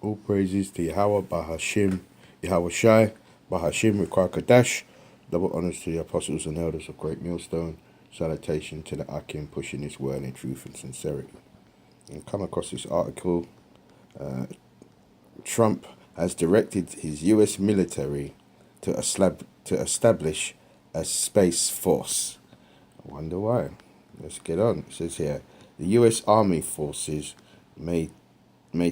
All praises to Yahweh Bahashim, Yahweh Shai, Bahashim Rekar Kadash. Double honors to the apostles and elders of Great Millstone. Salutation to the Akim pushing his word in truth and sincerity. And come across this article. Trump has directed his U.S. military to establish a space force. I wonder why. Let's get on. It says here, the U.S. Army forces may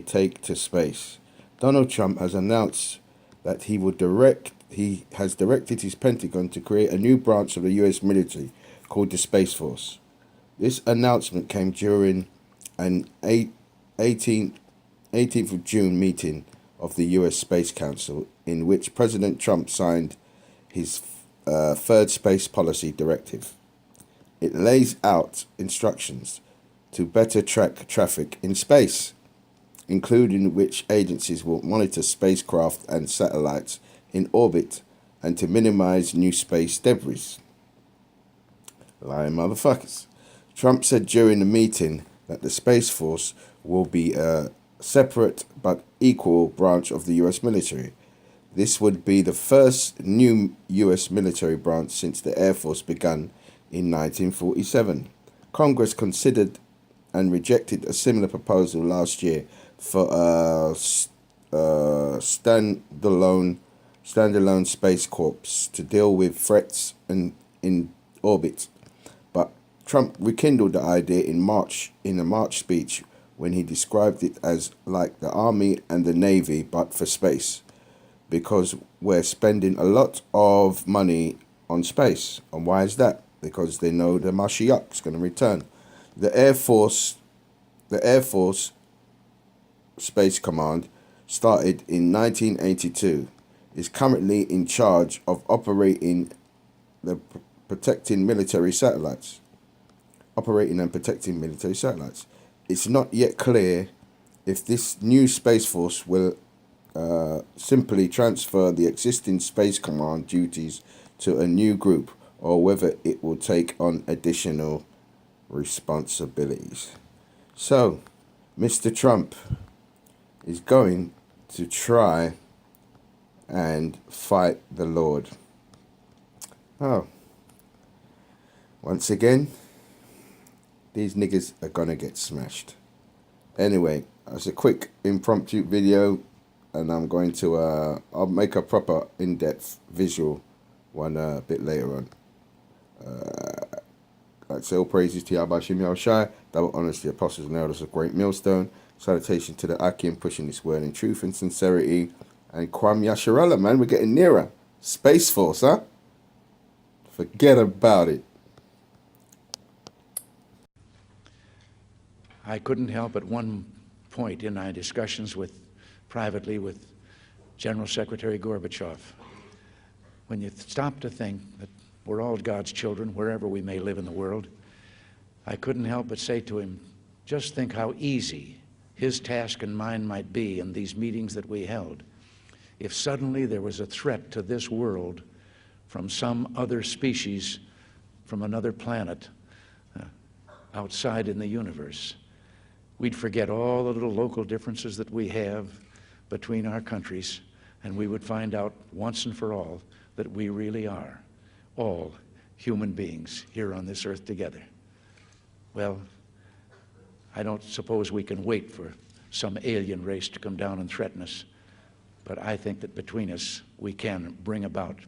take to space. Donald Trump has announced that he has directed his Pentagon to create a new branch of the U.S. military called the Space Force. This announcement came during an 18th of June meeting of the U.S. Space Council, in which President Trump signed his third space policy directive. It lays out instructions to better track traffic in space, including which agencies will monitor spacecraft and satellites in orbit and to minimize new space debris. Lying motherfuckers. Trump said during the meeting that the Space Force will be a separate but equal branch of the U.S. military. This would be the first new U.S. military branch since the Air Force began in 1947. Congress considered and rejected a similar proposal last year for a standalone space corps to deal with threats in orbit. But Trump rekindled the idea in a March speech when he described it as like the Army and the Navy but for space, because we're spending a lot of money on space. And why is that? Because they know the Mashiach is going to return. The Air Force Space Command, started in 1982, is currently in charge of operating and protecting military satellites. It's not yet clear if this new Space Force will simply transfer the existing Space Command duties to a new group, or whether it will take on additional responsibilities. So, Mr. Trump is going to try and fight the Lord. Oh. Once again, these niggas are gonna get smashed. Anyway, that's a quick impromptu video, and I'm going to I'll make a proper in-depth visual one a bit later on. I'd say all praises to Yahweh Shai, Shai, double honors to the apostles and elders of Great Millstone. Salutation to the Akim pushing this word in truth and sincerity. And Kwam Yasharallah, man, we're getting nearer. Space Force, huh? Forget about it. I couldn't help at one point in my discussions privately with General Secretary Gorbachev, when you stop to think that we're all God's children, wherever we may live in the world, I couldn't help but say to him, just think how easy his task and mine might be in these meetings that we held if suddenly there was a threat to this world from some other species, from another planet, outside in the universe. We'd forget all the little local differences that we have between our countries, and we would find out once and for all that we really are all human beings here on this earth together. Well, I don't suppose we can wait for some alien race to come down and threaten us, but I think that between us we can bring about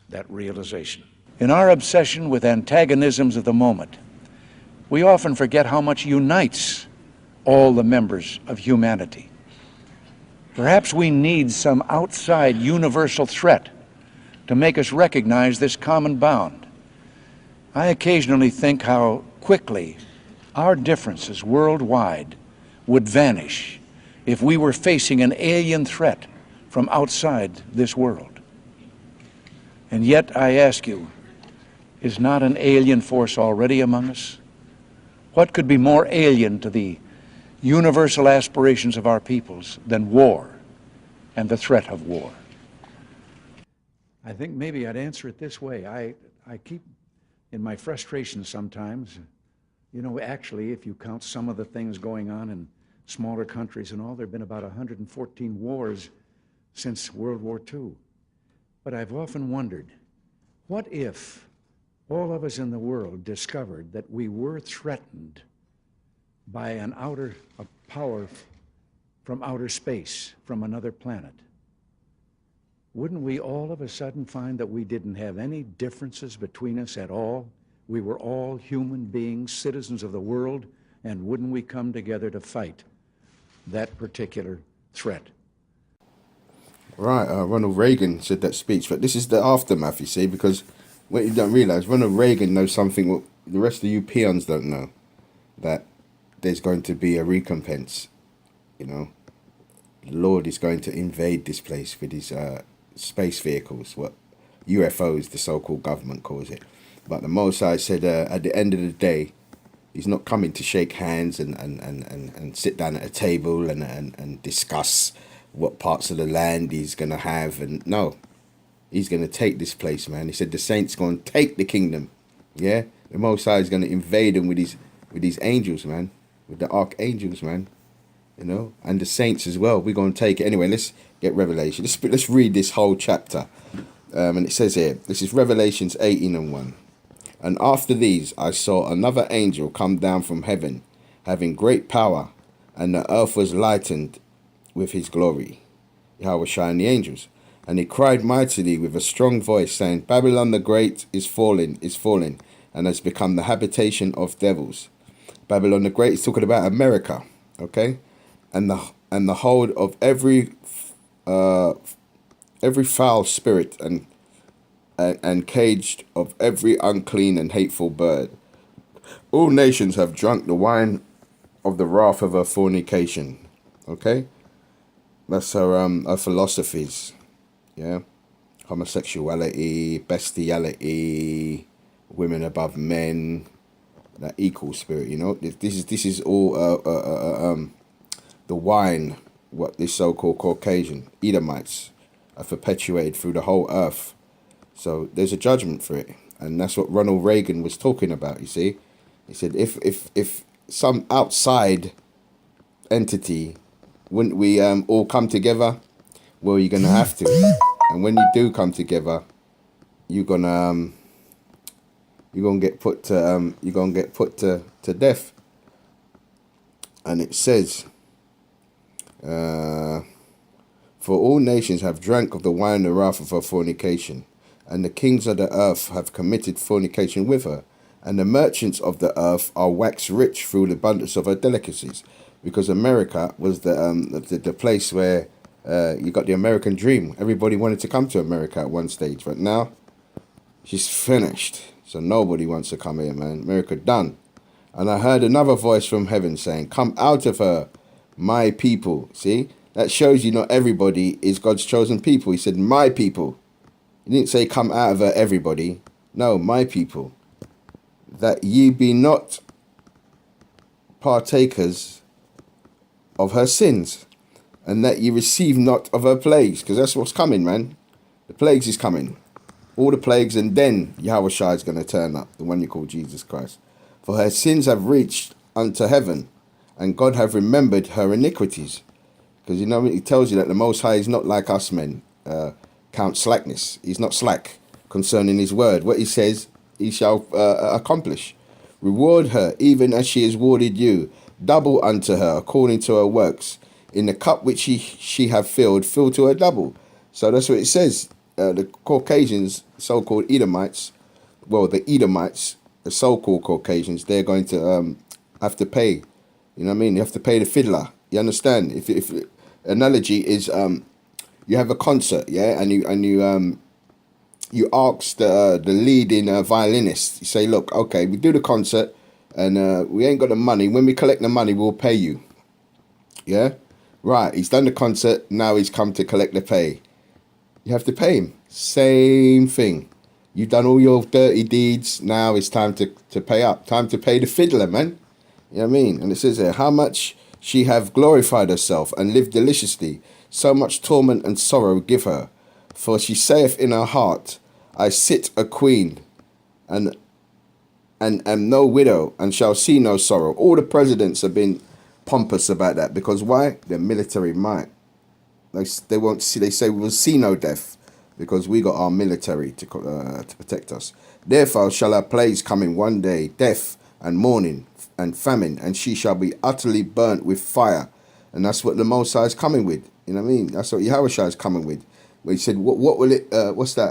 that realization. In our obsession with antagonisms of the moment, we often forget how much unites all the members of humanity. Perhaps we need some outside universal threat to make us recognize this common bound. I occasionally think how quickly our differences worldwide would vanish if we were facing an alien threat from outside this world. And yet, I ask you, is not an alien force already among us? What could be more alien to the universal aspirations of our peoples than war and the threat of war? I think maybe I'd answer it this way. I keep, in my frustration sometimes, you know, actually, if you count some of the things going on in smaller countries and all. There have been about 114 wars since World War II. But I've often wondered, what if all of us in the world discovered that we were threatened by a power from outer space, from another planet? Wouldn't we all of a sudden find that we didn't have any differences between us at all? We were all human beings, citizens of the world, and wouldn't we come together to fight that particular threat? Right, Ronald Reagan said that speech, but this is the aftermath, you see, because what you don't realize, Ronald Reagan knows something what the rest of you peons don't know, that there's going to be a recompense, you know. The Lord is going to invade this place with his space vehicles, what UFOs, the so-called government calls it. But the Most High said at the end of the day, he's not coming to shake hands and sit down at a table and discuss what parts of the land he's going to have. And no, he's going to take this place, man. He said the saints going to take the kingdom. Yeah, the Most High is going to invade them with these angels, man, with the archangels, man. You know, and the saints as well. We're going to take it. Anyway, let's get Revelation. Let's read this whole chapter. And it says here, this is Revelations 18:1. And after these, I saw another angel come down from heaven, having great power, and the earth was lightened with his glory. Yahweh and the angels. And he cried mightily with a strong voice, saying, Babylon the Great is fallen, and has become the habitation of devils. Babylon the Great is talking about America, okay? And the hold of every foul spirit and caged of every unclean and hateful bird. All nations have drunk the wine of the wrath of her fornication. Okay? That's her philosophies. Yeah? Homosexuality, bestiality, women above men, that equal spirit, you know? This is all the wine, what this so-called Caucasian Edomites are perpetuated through the whole earth. So there's a judgment for it. And that's what Ronald Reagan was talking about, you see. He said, if some outside entity, wouldn't we all come together? Well, you're going to have to. And when you do come together, you're going to get put to death. And it says, for all nations have drank of the wine and wrath of her fornication, and the kings of the earth have committed fornication with her, and the merchants of the earth are waxed rich through the abundance of her delicacies. Because America was the place where you got the American dream. Everybody wanted to come to America at one stage, but now she's finished. So nobody wants to come here, man. America done. And I heard another voice from heaven saying, come out of her, my people. See, that shows you not everybody is God's chosen people. He said, my people. He didn't say come out of her, everybody. No, my people. That ye be not partakers of her sins, and that ye receive not of her plagues. Because that's what's coming, man. The plagues is coming. All the plagues, and then Yahweh Shai is going to turn up, the one you call Jesus Christ. For her sins have reached unto heaven, and God have remembered her iniquities. Because, you know, he tells you that the Most High is not like us men, count slackness. He's not slack concerning his word. What he says, he shall accomplish. Reward her, even as she has rewarded you. Double unto her, according to her works. In the cup which she have filled, fill to her double. So that's what it says. The Caucasians, so-called Edomites, well, the Edomites, the so-called Caucasians, they're going to have to pay. You know what I mean? You have to pay the fiddler. You understand? If analogy is you have a concert, yeah, and you ask the leading violinist. You say, look, okay, we do the concert, and we ain't got the money. When we collect the money, we'll pay you. Yeah, right. He's done the concert. Now he's come to collect the pay. You have to pay him. Same thing. You've done all your dirty deeds. Now it's time to pay up. Time to pay the fiddler, man. You know what I mean? And it says there, how much she have glorified herself and lived deliciously. So much torment and sorrow give her. For she saith in her heart, I sit a queen and am no widow and shall see no sorrow. All the presidents have been pompous about that, because why? Their military might. They won't see. They say we will see no death, because we got our military to protect us. Therefore shall her plagues come in one day, death and mourning and famine, and she shall be utterly burnt with fire. And that's what the Most High is coming with. You know what I mean? That's what Yahushua is coming with. Where he said, what will it? What's that?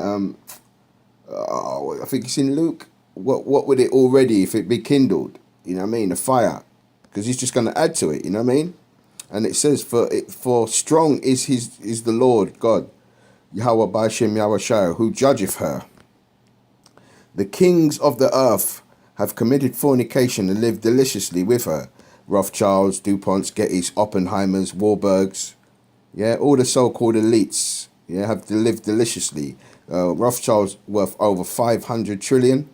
I think it's in Luke. What would it already if it be kindled? You know what I mean? The fire, because he's just going to add to it. You know what I mean? And it says, for strong is the Lord God, Yahweh Ba'ashem Yahushua, who judgeth her. The kings of the earth have committed fornication and lived deliciously with her. Rothschilds, DuPonts, Gettys, Oppenheimers, Warburgs, yeah, all the so-called elites, yeah, have lived deliciously. Rothschilds worth over 500 trillion.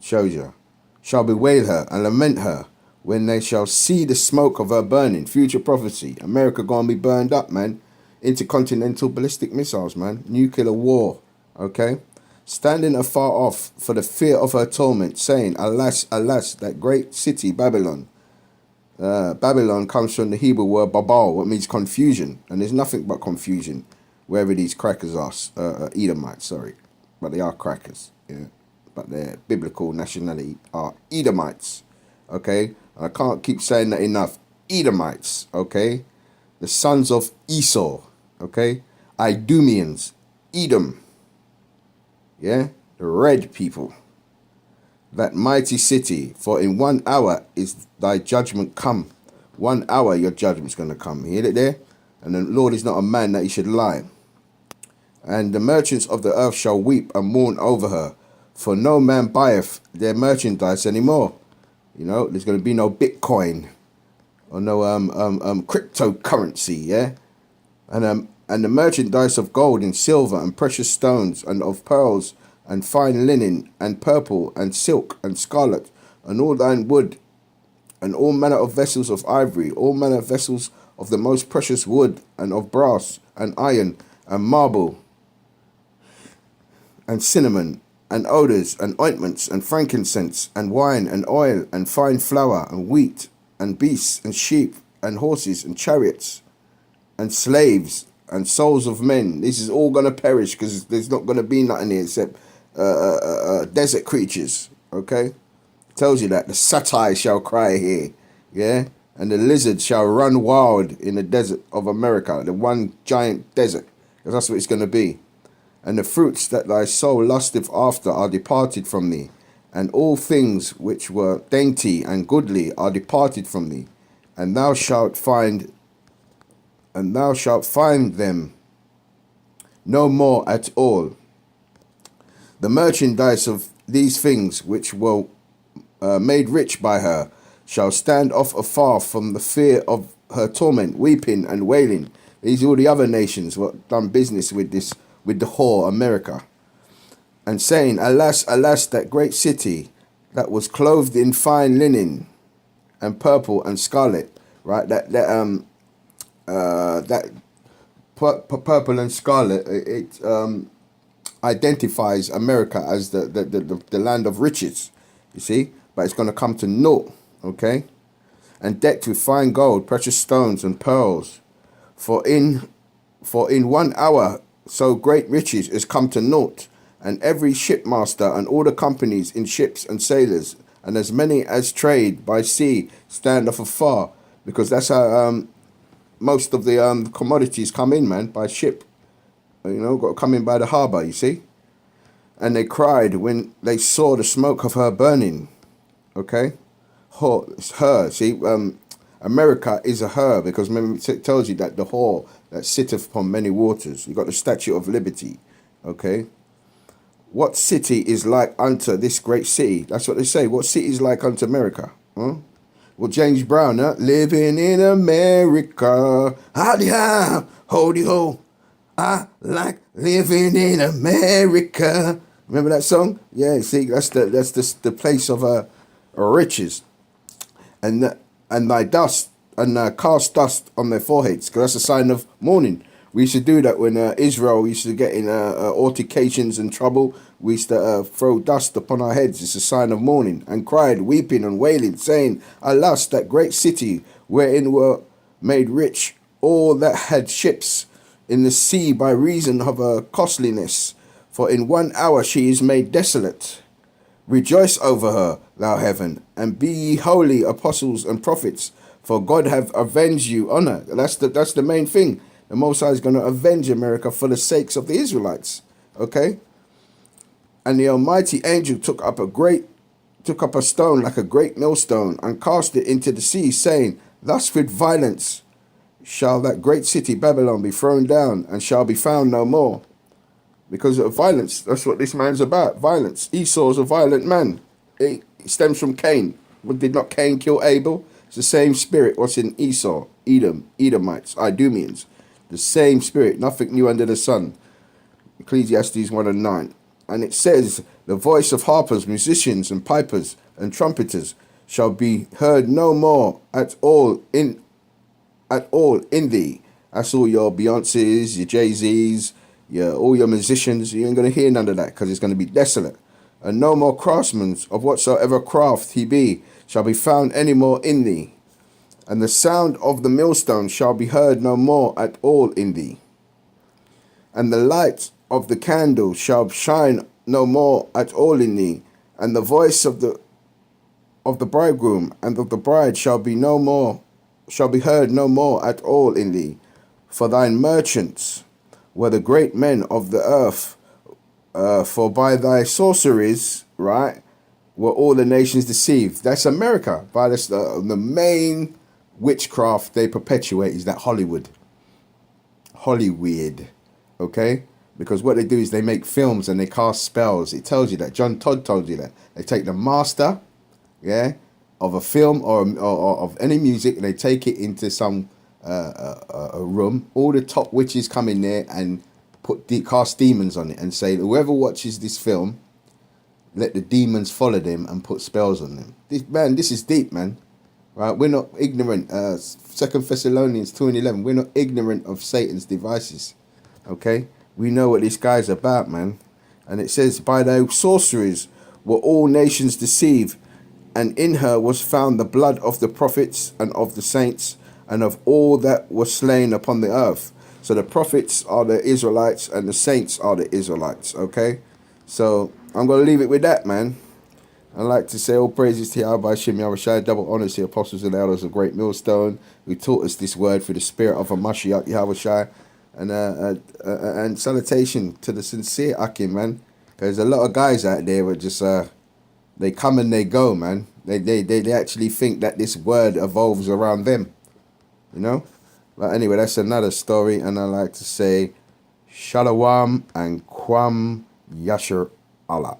Shows you. Shall bewail her and lament her when they shall see the smoke of her burning. Future prophecy. America gonna be burned up, man. Intercontinental ballistic missiles, man. Nuclear war, okay? Standing afar off for the fear of her torment, saying, alas, alas, that great city, Babylon. Babylon comes from the Hebrew word babal, what means confusion. And there's nothing but confusion wherever these crackers are. Edomites, sorry. But they are crackers, yeah. But their biblical nationality are Edomites, okay? I can't keep saying that enough. Edomites, okay? The sons of Esau, okay? Idumeans, Edom, yeah? The red people. That mighty city, for in 1 hour is thy judgment come. 1 hour your judgment's going to come. You hear it there? And the Lord is not a man that he should lie. And the merchants of the earth shall weep and mourn over her, for no man buyeth their merchandise anymore. You know, there's going to be no Bitcoin or no cryptocurrency, yeah? And the merchandise of gold and silver and precious stones and of pearls and fine linen and purple and silk and scarlet and all thine wood and all manner of vessels of ivory, all manner of vessels of the most precious wood and of brass and iron and marble and cinnamon and odours and ointments and frankincense and wine and oil and fine flour and wheat and beasts and sheep and horses and chariots and slaves and souls of men. This is all going to perish, because there's not going to be nothing here except desert creatures, okay? Tells you that. The satyr shall cry here, yeah? And the lizard shall run wild in the desert of America, the one giant desert, because that's what it's going to be. And the fruits that thy soul lusteth after are departed from thee, and all things which were dainty and goodly are departed from thee, and thou shalt find them no more at all. The merchandise of these things which were made rich by her shall stand off afar from the fear of her torment, weeping and wailing. These are all the other nations what done business with this, with the whore America, and saying, alas, alas, that great city that was clothed in fine linen and purple and scarlet, right? That purple and scarlet, it identifies America as the land of riches, you see, but it's going to come to naught, okay? And decked with fine gold, precious stones and pearls, for in 1 hour so great riches is come to naught, and every shipmaster and all the companies in ships and sailors, and as many as trade by sea stand off afar, because that's how most of the commodities come in, man, by ship. You know, got to come in by the harbour, you see. And they cried when they saw the smoke of her burning. Okay? Whore, it's her. See, America is a her, because remember it tells you that the whore that sitteth upon many waters. You got the Statue of Liberty. Okay? What city is like unto this great city? That's what they say. What city is like unto America? Huh? Well, James Brown, living in America. Howdy how, holy ho. I like living in America. Remember that song? Yeah, see, that's the place of riches. And thy dust, and cast dust on their foreheads, because that's a sign of mourning. We used to do that when Israel used to get in altercations and trouble. We used to throw dust upon our heads. It's a sign of mourning, and cried, weeping and wailing, saying, Alas, that great city wherein were made rich all that had ships in the sea by reason of her costliness. For in 1 hour she is made desolate. Rejoice over her, thou heaven, and be ye holy, apostles and prophets, for God have avenged you on her. That's the main thing. The Most High is going to avenge America for the sakes of the Israelites. Okay? And the Almighty angel took up a stone like a great millstone, and cast it into the sea, saying, Thus with violence shall that great city Babylon be thrown down, and shall be found no more. Because of violence. That's what this man's about. Violence. Esau's a violent man. It stems from Cain. Did not Cain kill Abel? It's the same spirit what's in Esau, Edom, Edomites, Idumeans. The same spirit. Nothing new under the sun. Ecclesiastes 1:9. And it says, the voice of harpers, musicians, and pipers, and trumpeters shall be heard no more at all in thee. That's all your Beyoncés, your Jay-Z's, all your musicians. You ain't going to hear none of that, because it's going to be desolate. And no more craftsmen of whatsoever craft he be shall be found any more in thee. And the sound of the millstone shall be heard no more at all in thee. And the light of the candle shall shine no more at all in thee. And the voice of the bridegroom and of the bride shall be heard no more at all in thee. For thine merchants were the great men of the earth, for by thy sorceries, right, were all the nations deceived. That's America. By this, the main witchcraft they perpetuate is that Hollywood, okay? Because what they do is they make films and they cast spells. It tells you that. John Todd told you that. They take the master, of a film or of any music, and they take it into some a room. All the top witches come in there and cast demons on it and say, whoever watches this film, let the demons follow them and put spells on them. This is deep, man. Right? We're not ignorant. 2 Thessalonians 2:11. We're not ignorant of Satan's devices. Okay? We know what this guy's about, man. And it says, by thy sorceries were all nations deceived, and in her was found the blood of the prophets and of the saints and of all that were slain upon the earth. So the prophets are the Israelites and the saints are the Israelites, okay? So I'm going to leave it with that, man. I'd like to say all praises to Yahweh Shem Yahushai, double honors to the apostles and elders of Great Millstone, who taught us this word through the spirit of a Mashiach Yahushai, and salutation to the sincere Akim, man. There's a lot of guys out there who just they come and they go, man. They actually think that this word evolves around them, you know. But anyway, that's another story, and I like to say Shalom and Kwam Yasher Allah.